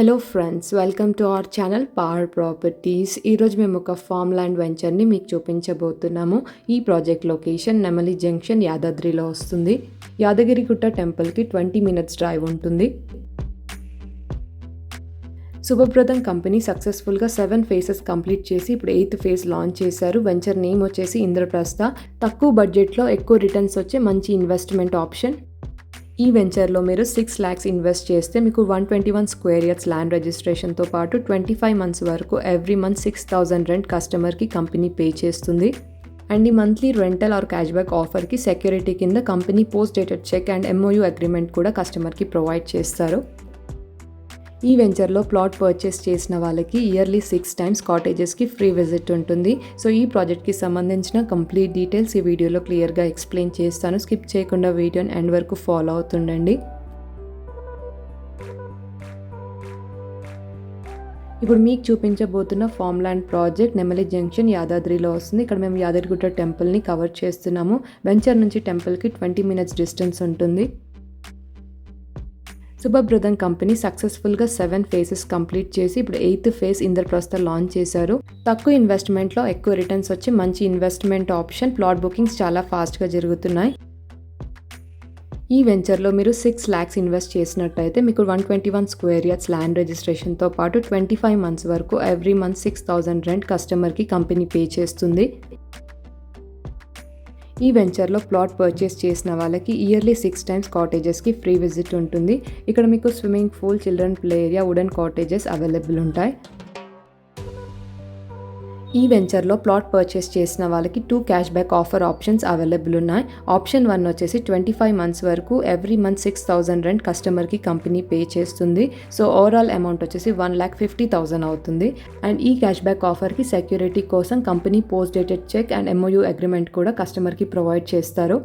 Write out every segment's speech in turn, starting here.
Hello friends, welcome to our channel power properties. ఈరోజు మేము ఒక ఫామ్ ల్యాండ్ వెంచర్ని మీకు చూపించబోతున్నాము. ఈ ప్రాజెక్ట్ లొకేషన్ నెమలి జంక్షన్, యాదాద్రిలో వస్తుంది. యాదగిరిగుట్ట టెంపుల్కి 20 minutes డ్రైవ్ ఉంటుంది. శుభప్రదం కంపెనీ సక్సెస్ఫుల్గా 7 phases కంప్లీట్ చేసి ఇప్పుడు 8th phase లాంచ్ చేశారు. వెంచర్ నేమ్ వచ్చేసి ఇంద్రప్రస్థ. తక్కువ బడ్జెట్లో ఎక్కువ రిటర్న్స్ వచ్చే మంచి ఇన్వెస్ట్మెంట్ ఆప్షన్. ఈ వెంచర్లో మీరు 6 lakhs ఇన్వెస్ట్ చేస్తే మీకు 121 square yards ల్యాండ్ రిజిస్ట్రేషన్తో పాటు 25 months వరకు ఎవ్రీ మంత్ 6,000 రెంట్ కస్టమర్కి కంపెనీ పే చేస్తుంది. అండ్ ఈ monthly rental or cash back ఆఫర్కి సెక్యూరిటీ కింద company post dated cheque and MOU agreement కూడా కస్టమర్కి ప్రొవైడ్ చేస్తారు. ఈ వెంచర్లో ప్లాట్ పర్చేస్ చేసిన వాళ్ళకి ఇయర్లీ 6 times కాటేజెస్కి ఫ్రీ విజిట్ ఉంటుంది. సో ఈ ప్రాజెక్ట్కి సంబంధించిన కంప్లీట్ డీటెయిల్స్ ఈ వీడియోలో క్లియర్గా ఎక్స్ప్లెయిన్ చేస్తాను. స్కిప్ చేయకుండా వీడియోని ఎండ్ వరకు ఫాలో అవుతుండండి. ఇప్పుడు మీకు చూపించబోతున్న ఫామ్ ల్యాండ్ ప్రాజెక్ట్ నెమలి జంక్షన్, యాదాద్రిలో వస్తుంది. ఇక్కడ మేము యాదగిరిగుట్ట టెంపుల్ని కవర్ చేస్తున్నాము. వెంచర్ నుంచి టెంపుల్కి 20 minutes డిస్టెన్స్ ఉంటుంది. శుభప్రదం కంపెనీ సక్సెస్ఫుల్గా 7 phases కంప్లీట్ చేసి ఇప్పుడు 8th phase ఇంద్రప్రస్థ లాంచ్ చేశారు. తక్కువ ఇన్వెస్ట్మెంట్లో ఎక్కువ రిటర్న్స్ వచ్చి మంచి ఇన్వెస్ట్మెంట్ ఆప్షన్. ప్లాట్ బుకింగ్స్ చాలా ఫాస్ట్గా జరుగుతున్నాయి. ఈ వెంచర్లో మీరు 6 lakhs ఇన్వెస్ట్ చేసినట్టయితే మీకు 121 square yards ల్యాండ్ రిజిస్ట్రేషన్తో పాటు 25 months వరకు ఎవ్రీ మంత్ 6,000 రెంట్ కస్టమర్కి కంపెనీ పే చేస్తుంది. ఈ వెంచర్లో ప్లాట్ పర్చేస్ చేసిన వాళ్ళకి ఇయర్లీ 6 times కాటేజెస్కి ఫ్రీ విజిట్ ఉంటుంది. ఇక్కడ మీకు swimming pool, children play area, wooden cottages available ఉంటాయి. ఈ వెంచర్లో ప్లాట్ పర్చేస్ చేసిన వాళ్ళకి 2 cash back offer options available ఉన్నాయి. ఆప్షన్ 1 వచ్చేసి 25 months వరకు ఎవ్రీ మంత్ 6,000 రెంట్ కస్టమర్కి కంపెనీ పే చేస్తుంది. సో ఓవరాల్ అమౌంట్ వచ్చేసి 1,50,000 అవుతుంది. అండ్ ఈ క్యాష్ బ్యాక్ ఆఫర్కి సెక్యూరిటీ కోసం company post dated cheque and MOU agreement కూడా కస్టమర్కి ప్రొవైడ్ చేస్తారు.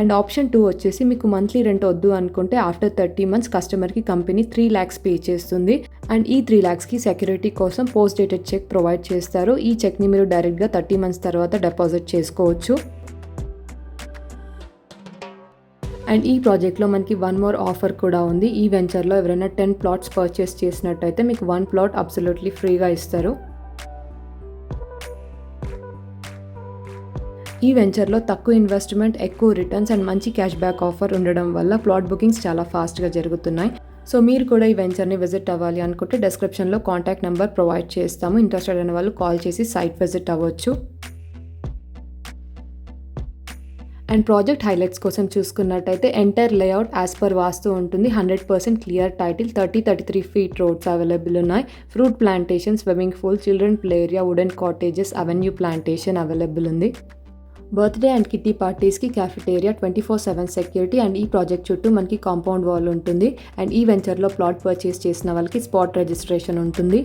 అండ్ ఆప్షన్ 2 వచ్చేసి మీకు మంత్లీ రెంట్ వద్దు అనుకుంటే ఆఫ్టర్ 30 months కస్టమర్కి కంపెనీ 3 lakhs పే చేస్తుంది. అండ్ ఈ 3 lakhsకి సెక్యూరిటీ కోసం పోస్ట్ డేటెడ్ చెక్ ప్రొవైడ్ చేస్తారు. ఈ చెక్ని మీరు డైరెక్ట్గా 30 months తర్వాత డిపాజిట్ చేసుకోవచ్చు. అండ్ ఈ ప్రాజెక్ట్లో మనకి 1 more ఆఫర్ కూడా ఉంది. ఈ వెంచర్లో ఎవరైనా 10 plots పర్చేస్ చేసినట్టయితే మీకు 1 plot అబ్సల్యూట్లీ ఫ్రీగా ఇస్తారు. ఈ వెంచర్లో తక్కువ ఇన్వెస్ట్మెంట్, ఎక్కువ రిటర్న్స్ అండ్ మంచి క్యాష్ బ్యాక్ ఆఫర్ ఉండడం వల్ల ప్లాట్ బుకింగ్స్ చాలా ఫాస్ట్గా జరుగుతున్నాయి. సో మీరు కూడా ఈ వెంచర్ని విజిట్ అవ్వాలి అనుకుంటే డిస్క్రిప్షన్లో కాంటాక్ట్ నెంబర్ ప్రొవైడ్ చేస్తాము. ఇంట్రెస్టెడ్ అయిన వాళ్ళు కాల్ చేసి సైట్ విజిట్ అవ్వచ్చు. అండ్ ప్రాజెక్ట్ హైలైట్స్ కోసం చూసుకున్నట్టయితే entire layout as per vastu ఉంటుంది. 100% clear title, 33 feet roads available ఉన్నాయి. Fruit plantation, swimming pool, children play area, wooden cottages, avenue plantation available ఉంది. బర్త్డే అండ్ కిట్టి పార్టీస్కి క్యాఫెటేరియా, 24/7 సెక్యూరిటీ. అండ్ ఈ project చుట్టూ మనకి compound wall ఉంటుంది. అండ్ ఈ వెంచర్లో ప్లాట్ పర్చేస్ చేసిన వాళ్ళకి స్పాట్ రిజిస్ట్రేషన్ ఉంటుంది.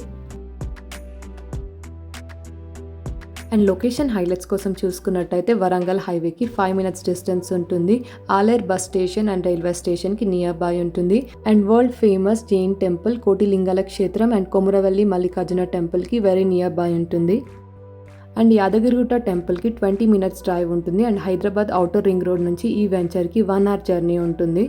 అండ్ లొకేషన్ హైలైట్స్ కోసం చూసుకున్నట్టయితే వరంగల్ హైవేకి 5 minutes డిస్టెన్స్ ఉంటుంది. Aler bus station and railway స్టేషన్కి నియర్ బై ఉంటుంది. And world famous Jain temple, Kotilingala క్షేత్రం అండ్ కొమురవెల్లి మల్లికార్జున టెంపుల్కి వెరీ నియర్ బై ఉంటుంది. అండ్ యాదగిరిగుట్ట టెంపుల్కి 20 minutes డ్రైవ్ ఉంటుంది. And Hyderabad outer ring road నుంచి ఈ వెంచర్కి 1 hour జర్నీ ఉంటుంది.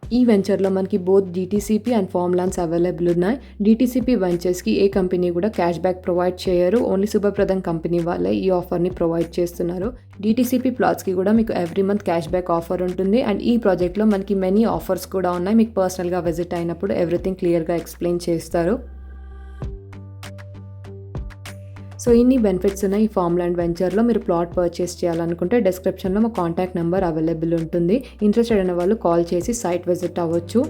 ఈ వెంచర్లో మనకి both DTCP and form lands available ఉన్నాయి. DTCP వెంచర్స్కి ఏ కంపెనీ కూడా క్యాష్ బ్యాక్ ప్రొవైడ్ చేయరు. ఓన్లీ శుభప్రదం కంపెనీ వాళ్ళే ఈ ఆఫర్ని ప్రొవైడ్ చేస్తున్నారు. DTCP ప్లాట్స్కి కూడా మీకు every month cash back offer ఉంటుంది. అండ్ ఈ ప్రాజెక్ట్లో మనకి మెనీ ఆఫర్స్ కూడా ఉన్నాయి. మీకు పర్సనల్గా విజిట్ అయినప్పుడు ఎవ్రీథింగ్ క్లియర్గా ఎక్స్ప్లెయిన్ చేస్తారు. సో ఇన్ని బెనిఫిట్స్ ఉన్నాయి ఈ ఫామ్ ల్యాండ్ వెంచర్లో. మీరు ప్లాట్ పర్చేస్ చేయాలనుకుంటే డిస్క్రిప్షన్లో మా కాంటాక్ట్ నెంబర్ అవైలబుల్ ఉంటుంది. ఇంట్రెస్టెడ్ అయిన వాళ్ళు కాల్ చేసి సైట్ విజిట్ అవ్వచ్చు.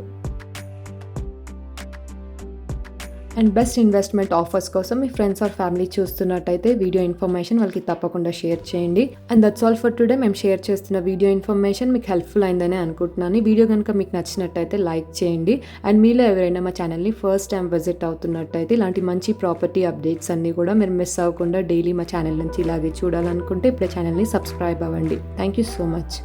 అండ్ బెస్ట్ ఇన్వెస్ట్మెంట్ ఆఫర్స్ కోసం మీ ఫ్రెండ్స్ ఆర్ ఫ్యామిలీ చూస్తున్నట్టయితే వీడియో ఇన్ఫర్మేషన్ వాళ్ళకి తప్పకుండా షేర్ చేయండి. And that's all for today. మేము షేర్ చేస్తున్న వీడియో ఇన్ఫర్మేషన్ మీకు హెల్ప్ఫుల్ అయిందని అనుకుంటున్నాను. ఈ వీడియో కనుక మీకు నచ్చినట్టయితే లైక్ చేయండి. అండ్ మీలో ఎవరైనా మా ఛానల్ని ఫస్ట్ టైం విజిట్ అవుతున్నట్టయితే ఇలాంటి మంచి ప్రాపర్టీ అప్డేట్స్ అన్నీ కూడా మీరు మిస్ అవ్వకుండా డైలీ మా ఛానల్ నుంచి ఇలాగే చూడాలనుకుంటే ఇప్పుడే ఛానల్ని సబ్స్క్రైబ్ అవ్వండి. Thank you so much.